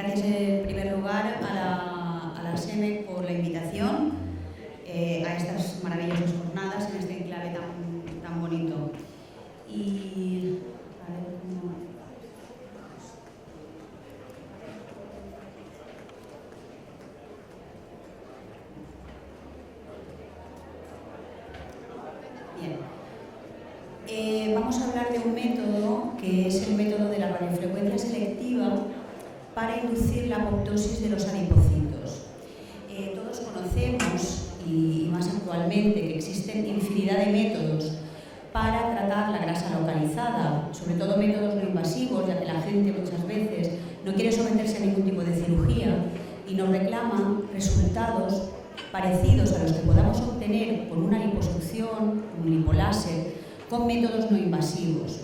gracias en primer lugar a la SEMEC por la invitación a estas maravillosas jornadas en este enclave tan bonito. Y a ver cómo... Bien. Vamos a hablar de un método que es el método de la radiofrecuencia selectiva para inducir la apoptosis de los adipocitos. Todos conocemos, y más actualmente, que existen infinidad de métodos para tratar la grasa localizada, sobre todo métodos no invasivos, ya que la gente muchas veces no quiere someterse a ningún tipo de cirugía y nos reclama resultados parecidos a los que podamos obtener con una liposucción, un lipoláser, con métodos no invasivos.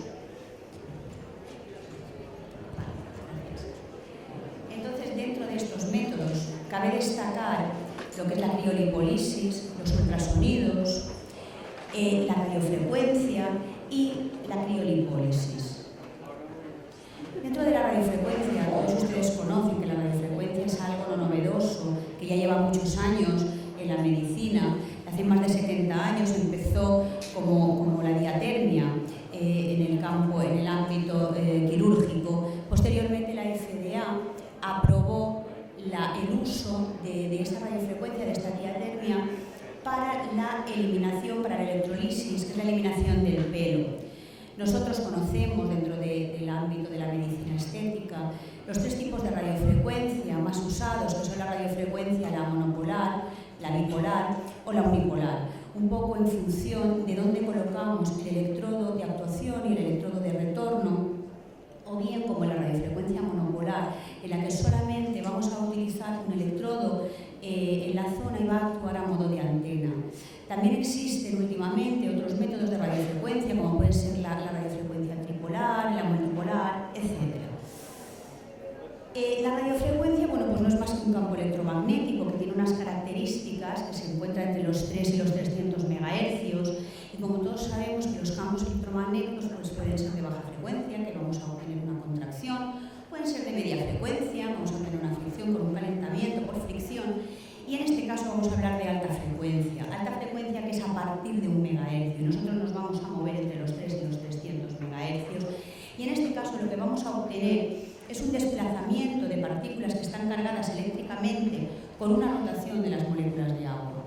Entonces, dentro de estos métodos, cabe destacar lo que es la criolipólisis, los ultrasonidos, la radiofrecuencia y la criolipólisis. Dentro de la radiofrecuencia, todos ustedes conocen que la radiofrecuencia es algo no novedoso, que ya lleva muchos años en la medicina. Hace más de 70 años empezó como la diatermia en el campo, en el ámbito quirúrgico. Posteriormente la FDA aprobó el uso de esta radiofrecuencia, de esta diatermia, para la eliminación, para la electrolisis, que es la eliminación del pelo. Nosotros conocemos dentro del ámbito de la medicina estética los tres tipos de radiofrecuencia más usados, que son la radiofrecuencia, la monopolar, la bipolar o la unipolar, un poco en función de dónde colocamos el electrodo de actuación y el electrodo de retorno, o bien como la radiofrecuencia monopolar, en la que solamente vamos a utilizar un electrodo en la zona y va a actuar a modo de antena. También existen últimamente otros métodos de radiofrecuencia, como puede ser la radiofrecuencia tripolar, la multipolar, etc. La radiofrecuencia, bueno, pues no es más que un campo electromagnético que tiene unas características que se encuentran entre los 3 y los 300 MHz, y como todos sabemos que los campos electromagnéticos pues pueden ser de baja frecuencia, que vamos a obtener una contracción, pueden ser de media frecuencia, vamos a obtener una fricción con un calentamiento por fricción, y en este caso vamos a hablar de alta frecuencia que es a partir de 1 MHz, y nosotros nos vamos a mover entre los 3 y los 300 MHz, y en este caso lo que vamos a obtener es un desplazamiento de partículas que están cargadas eléctricamente con una rotación de las moléculas de agua.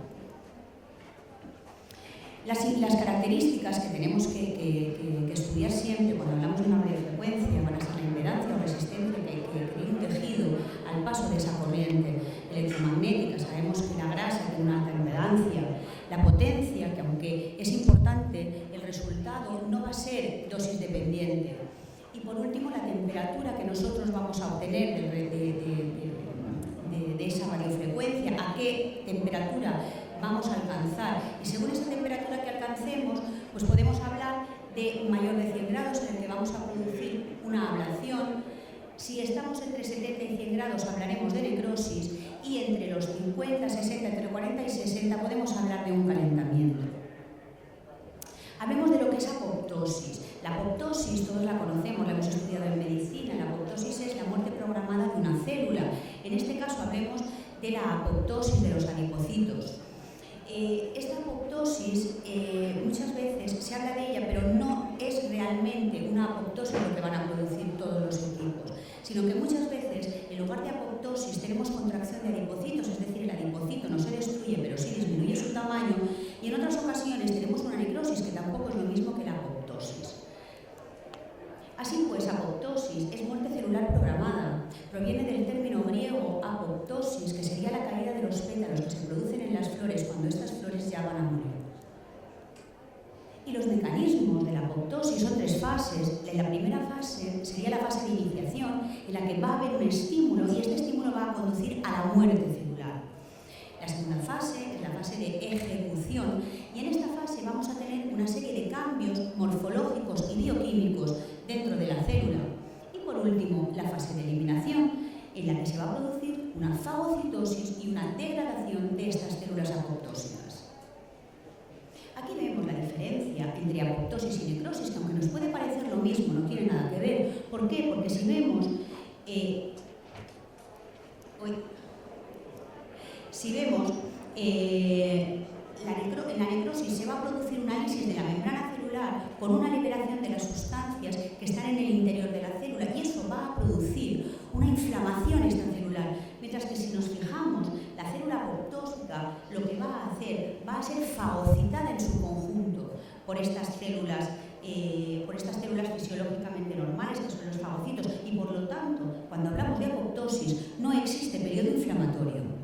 Las características que tenemos que estudiar siempre cuando hablamos de una radiofrecuencia van a ser la impedancia o resistencia que crea un tejido al paso de esa corriente electromagnética. Sabemos que la grasa tiene una alta impedancia, la potencia, que aunque es importante, el resultado no va a ser dosis dependiente. Y por último, la temperatura que nosotros vamos a obtener de esa radiofrecuencia, a qué temperatura vamos a alcanzar. Y según esa temperatura que alcancemos, pues podemos hablar de mayor de 100 grados, en el que vamos a producir una ablación. Si estamos entre 70 y 100 grados, hablaremos de necrosis, y entre los 50, 60, entre 40 y 60 podemos hablar de un calentamiento. Hablemos de lo que es apoptosis. La apoptosis, todos la conocemos, la hemos estudiado en medicina. La apoptosis es la muerte programada de una célula. En este caso hablemos de la apoptosis de los adipocitos. Esta apoptosis muchas veces se habla de ella, pero no es realmente una apoptosis lo que van a producir todos los equipos, sino que muchas veces en lugar de apoptosis tenemos contracción de adipocitos, es decir, el adipocito no se destruye, pero sí disminuye su tamaño, y en otras ocasiones tenemos una necrosis, que tampoco es lo mismo que la apoptosis. Así pues, apoptosis es muerte celular programada. Proviene del término griego apoptosis, que sería la caída de los pétalos que se producen en las flores cuando estas flores ya van a morir. Y los mecanismos de la apoptosis son 3 fases. La primera fase sería la fase de iniciación, en la que va a haber un estímulo, y este estímulo va a conducir a la muerte celular. La segunda fase es la fase de ejecución, y en esta fase vamos a tener una serie de cambios morfológicos y bioquímicos dentro de la célula. Y por último, la fase de eliminación, en la que se va a producir una fagocitosis y una degradación de estas células apoptósicas. Aquí vemos la diferencia entre apoptosis y necrosis, que aunque nos puede parecer lo mismo, no tiene nada que ver. ¿Por qué? Porque si vemos Si vemos, en la necrosis se va a producir un análisis de la membrana celular con una liberación de las sustancias que están en el interior de la célula y eso va a producir una inflamación extracelular. Mientras que si nos fijamos, la célula apoptósica lo que va a hacer va a ser fagocitada en su conjunto por estas células fisiológicamente normales, que son los fagocitos, y por lo tanto, cuando hablamos de apoptosis, no existe periodo inflamatorio.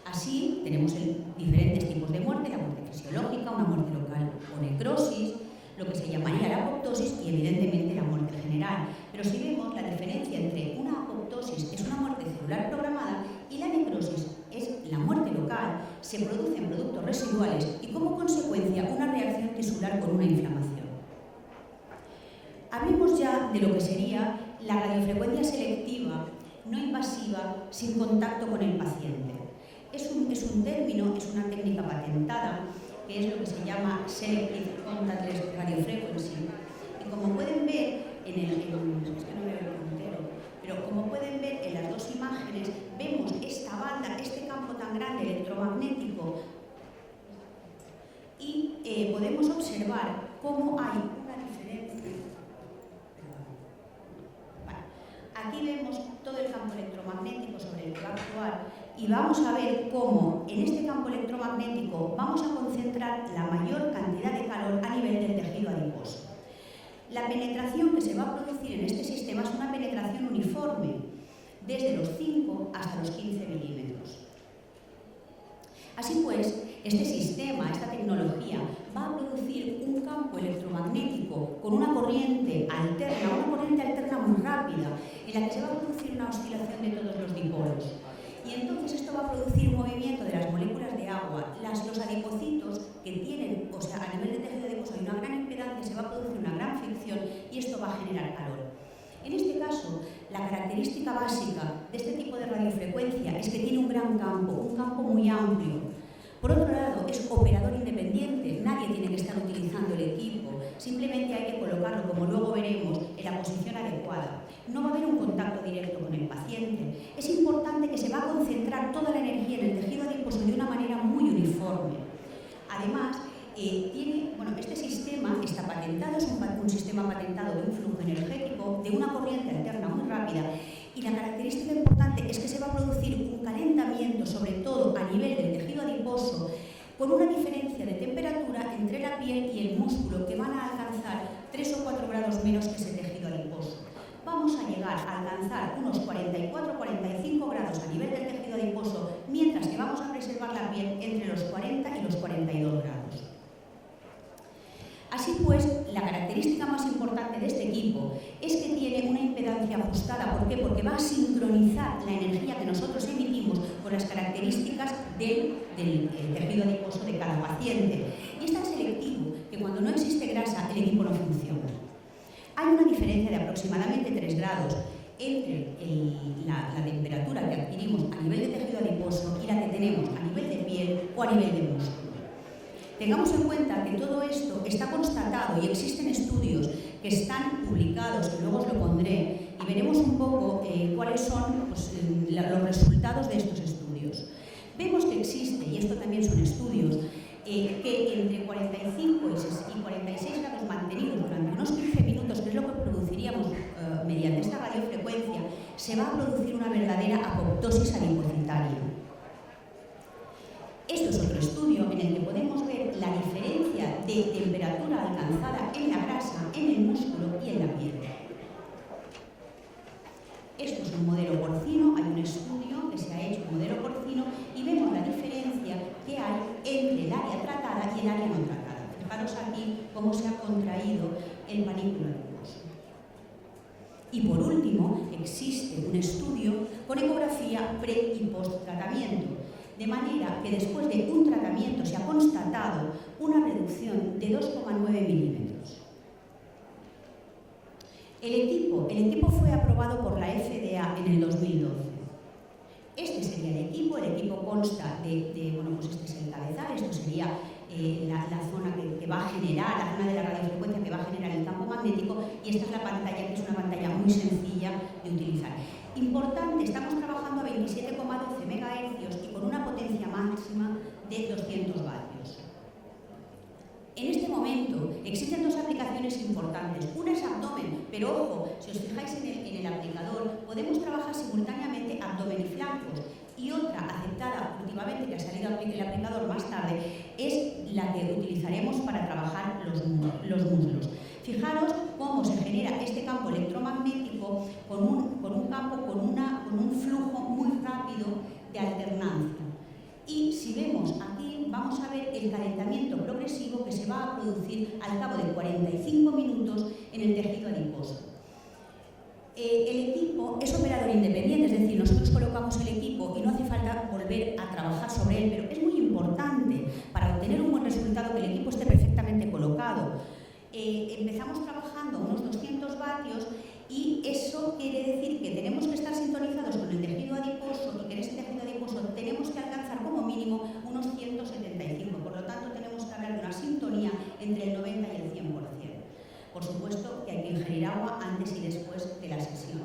Así, tenemos diferentes tipos de muerte, la muerte fisiológica, una muerte local o necrosis, lo que se llamaría la apoptosis y evidentemente la muerte general. Pero si vemos, la diferencia entre una apoptosis es una muerte celular programada y la necrosis es la muerte local, se producen productos residuales y como consecuencia una reacción tisular con una inflamación. Hablemos ya de lo que sería la radiofrecuencia selectiva no invasiva sin contacto con el paciente. Es un término, es una técnica patentada, que es lo que se llama Selective Contactless Radiofrequency. Y como pueden ver es que no veo el puntero, pero como pueden ver en las dos imágenes, vemos esta banda, este campo tan grande electromagnético y podemos observar cómo hay una diferencia. Aquí vemos todo el campo electromagnético sobre el que va a actuar y vamos a ver cómo en este campo electromagnético vamos a concentrar la mayor cantidad de calor a nivel del tejido adiposo. La penetración que se va a producir en este sistema es una penetración uniforme, desde los 5 hasta los 15 milímetros. Así pues, este sistema, esta tecnología, va a producir un campo electromagnético con una corriente alterna muy rápida, en la que se va a producir una oscilación de todos los dipolos. Y entonces esto va a producir un movimiento de las moléculas de agua. Los adipocitos que tienen, o sea, a nivel de tejido adiposo hay una gran impedancia, se va a producir una gran fricción y esto va a generar calor. En este caso, la característica básica de este tipo de radiofrecuencia es que tiene un gran campo, un campo muy amplio. Por otro lado, es operador independiente, nadie tiene que estar utilizando el equipo, simplemente hay que colocarlo, como luego veremos, en la posición adecuada. No va a haber un contacto directo con el paciente. Es importante que se va a concentrar toda la energía en el tejido adiposo de una manera muy uniforme. Además, este sistema está patentado, es un sistema patentado de un flujo energético, de una corriente alterna muy rápida, y la característica importante es que se va a producir un calentamiento, sobre todo a nivel del tejido adiposo, con una diferencia de temperatura entre la piel y el músculo que van a alcanzar 3 o 4 grados menos que ese tejido adiposo. Vamos a llegar a alcanzar unos 44-45 grados a nivel del tejido adiposo, mientras que vamos a preservar la piel entre los 40 y los 42 grados. Así pues, la característica más importante de este equipo es que tiene una impedancia ajustada. ¿Por qué? Porque va a sincronizar la energía que nosotros emitimos con las características del tejido adiposo de cada paciente. Y es tan selectivo que cuando no existe grasa, el equipo no funciona. Hay una diferencia de aproximadamente 3 grados entre la temperatura que adquirimos a nivel de tejido adiposo y la que tenemos a nivel de piel o a nivel de músculo. Tengamos en cuenta que todo esto está constatado y existen estudios que están publicados, que luego os lo pondré, y veremos un poco cuáles son los resultados de estos estudios. Vemos que existe, y esto también son estudios, que entre 45 y 46 grados mantenidos durante unos 15 minutos, que es lo que produciríamos mediante esta radiofrecuencia, se va a producir una verdadera apoptosis adipocitaria. Esto es otro estudio en el que podemos ver la diferencia de temperatura alcanzada en la grasa, en el músculo y en la piel. Esto es un modelo porcino, hay un estudio que se ha hecho un modelo porcino y vemos la diferencia que hay entre el área tratada y el área no tratada. Fijaros aquí cómo se ha contraído el panículo adiposo. Y por último, existe un estudio con ecografía pre- y post-tratamiento. De manera que después de un tratamiento se ha constatado una reducción de 2,9 milímetros. El equipo fue aprobado por la FDA en el 2012. Este sería el equipo consta este es el cabezal, esto sería la zona que va a generar, la zona de la radiofrecuencia que va a generar el campo magnético. electromagnético, y esta es la pantalla, que es una pantalla muy sencilla de utilizar. Importante, estamos trabajando a 27,12 MHz y con una potencia máxima de 200 vatios. En este momento existen dos aplicaciones importantes. Una es abdomen, pero ojo, si os fijáis en el aplicador, podemos trabajar simultáneamente abdomen y flancos. Y otra aceptada últimamente, que ha salido el aplicador más tarde, es la que utilizaremos para trabajar los muslos. Fijaros cómo se genera este campo electromagnético con un campo, con un flujo muy rápido de alternancia. Y si vemos aquí, vamos a ver el calentamiento progresivo que se va a producir al cabo de 45 minutos en el tejido adiposo. El equipo es operador independiente, es decir, nosotros colocamos el equipo y no hace falta volver a trabajar sobre él, pero es muy importante para obtener un buen resultado que el equipo esté perfectamente colocado. Empezamos trabajando a unos 200 vatios y eso quiere decir que tenemos que estar sintonizados con el tejido adiposo y que en ese tejido adiposo tenemos que alcanzar como mínimo unos 175, por lo tanto tenemos que hablar de una sintonía entre el 90 y el 100%. Por supuesto que hay que ingerir agua antes y después de la sesión.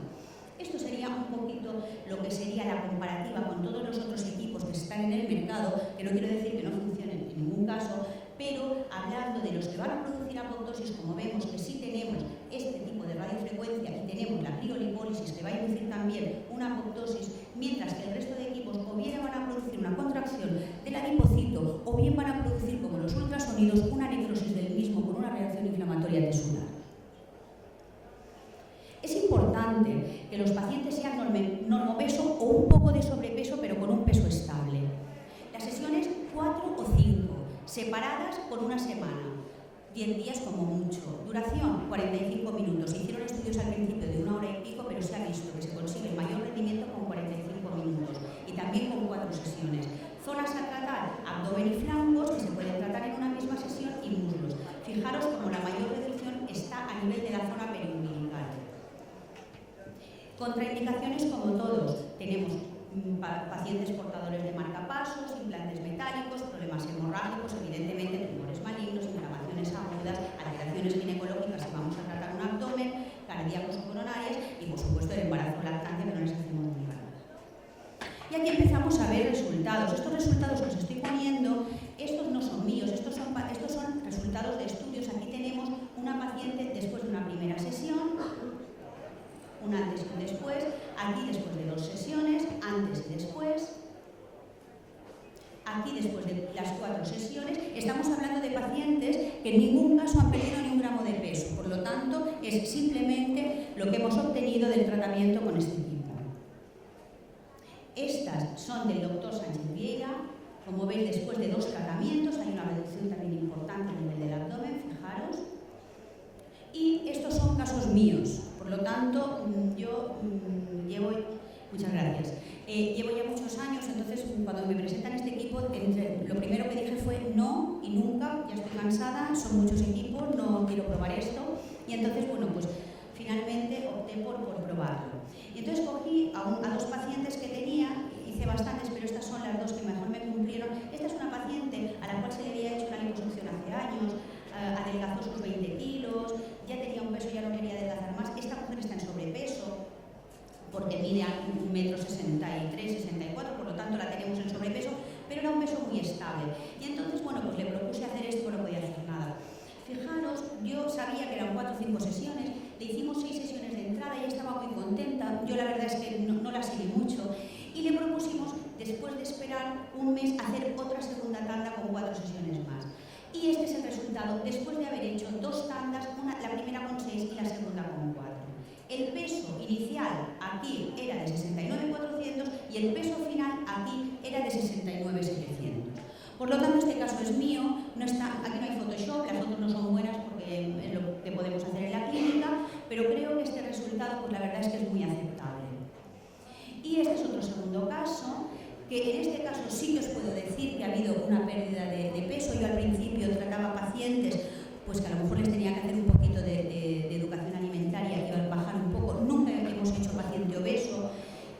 Esto sería un poquito lo que sería la comparativa con todos los otros equipos que están en el mercado, que no quiero decir que no funcionen en ningún caso, pero hablando de los que van a producir apoptosis, como vemos que sí tenemos este tipo de radiofrecuencia y tenemos la criolipólisis que va a inducir también una apoptosis, mientras que el resto de equipos o bien van a producir una contracción del adipocito o bien van a producir, como los ultrasonidos, una necrosis del mismo con una reacción inflamatoria tesular. Es importante que los pacientes sean normopeso o un poco de sobrepeso, pero con un peso estable. Las sesiones 4 o 5, separadas por una semana, 10 días como mucho. Duración, 45 minutos. Se hicieron estudios al principio de 1 hora y pico, pero se ha visto que se consigue el mayor rendimiento con 45 minutos y también con 4 sesiones. Zonas a tratar, abdomen y flancos, que se pueden tratar en una misma sesión, y muslos. Fijaros como la mayor reducción está a nivel de la zona periumbilical. Contraindicaciones, como todos, tenemos pacientes portadores de marcapasos, implantes metálicos, problemas hemorrágicos, evidentemente tumores malignos, inflamaciones agudas, alteraciones ginecológicas si vamos a tratar un abdomen, cardíacos o coronarias y, por supuesto, el embarazo lactante, que no les hacemos muy mal. Y aquí empezamos a ver resultados. Estos resultados que os estoy poniendo, estos no son míos, estos son resultados de estudios. Aquí tenemos una paciente después de una primera sesión, un antes y un después, aquí después de 2 sesiones, antes y después, aquí después de las 4 sesiones. Estamos hablando de pacientes que en ningún caso han perdido ni un gramo de peso, por lo tanto es simplemente lo que hemos obtenido del tratamiento con este equipo. Estas son del doctor Sánchez Vieira. Como veis, después de 2 tratamientos hay una reducción también importante a nivel del abdomen, fijaros. Y estos son casos míos. Por lo tanto, yo llevo ya muchos años, entonces cuando me presentan este equipo, lo primero que dije fue no y nunca, ya estoy cansada, son muchos equipos, no quiero probar esto. Y entonces, bueno, pues finalmente opté por probarlo. Y entonces cogí a 2 pacientes que tenía, hice bastantes, pero estas son las 2 que mejor me cumplieron. Esta es una paciente a la cual se le había hecho una liposucción hace años, adelgazó sus 20 kilos, ya tenía un peso, ya no quería adelgazar más. Esta mujer está en sobrepeso porque mide 1,63 m, 64, por lo tanto la tenemos en sobrepeso, pero era un peso muy estable. Y entonces, bueno, pues le propuse hacer esto, no podía hacer nada. Fijaros, yo sabía que eran 4 o 5 sesiones, le hicimos 6 sesiones de entrada y estaba muy contenta. Yo la verdad es que no la seguí mucho y le propusimos, después de esperar un mes, hacer otra segunda tanda con 4 sesiones más. Y este es el resultado después de haber hecho 2 tandas, la primera con 6 y la segunda con 4. El peso inicial aquí era de 69.400 y el peso final aquí era de 69.700. Por lo tanto, este caso es mío, aquí no hay Photoshop, las fotos no son buenas porque es lo que podemos hacer en la clínica, pero creo que este resultado, pues la verdad es que es muy aceptable. Y este es otro segundo caso, que en este caso sí que os puedo decir que ha habido una pérdida de peso. Yo al principio trataba pacientes pues que a lo mejor les tenía que hacer un poquito de educación alimentaria y bajar un poco. Nunca hemos hecho paciente obeso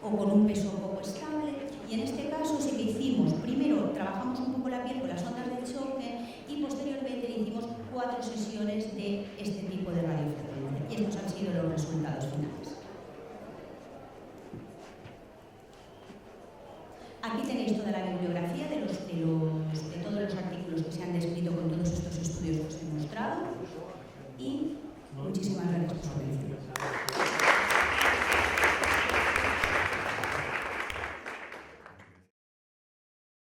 o con un peso poco estable. Y en este caso sí que hicimos, primero trabajamos un poco la piel con las ondas de choque y posteriormente le hicimos 4 sesiones de este tipo de radiofrecuencia. sido los resultados finales. Aquí tenéis toda la bibliografía de todos los artículos que se han descrito con todos estos estudios que os he mostrado y muchísimas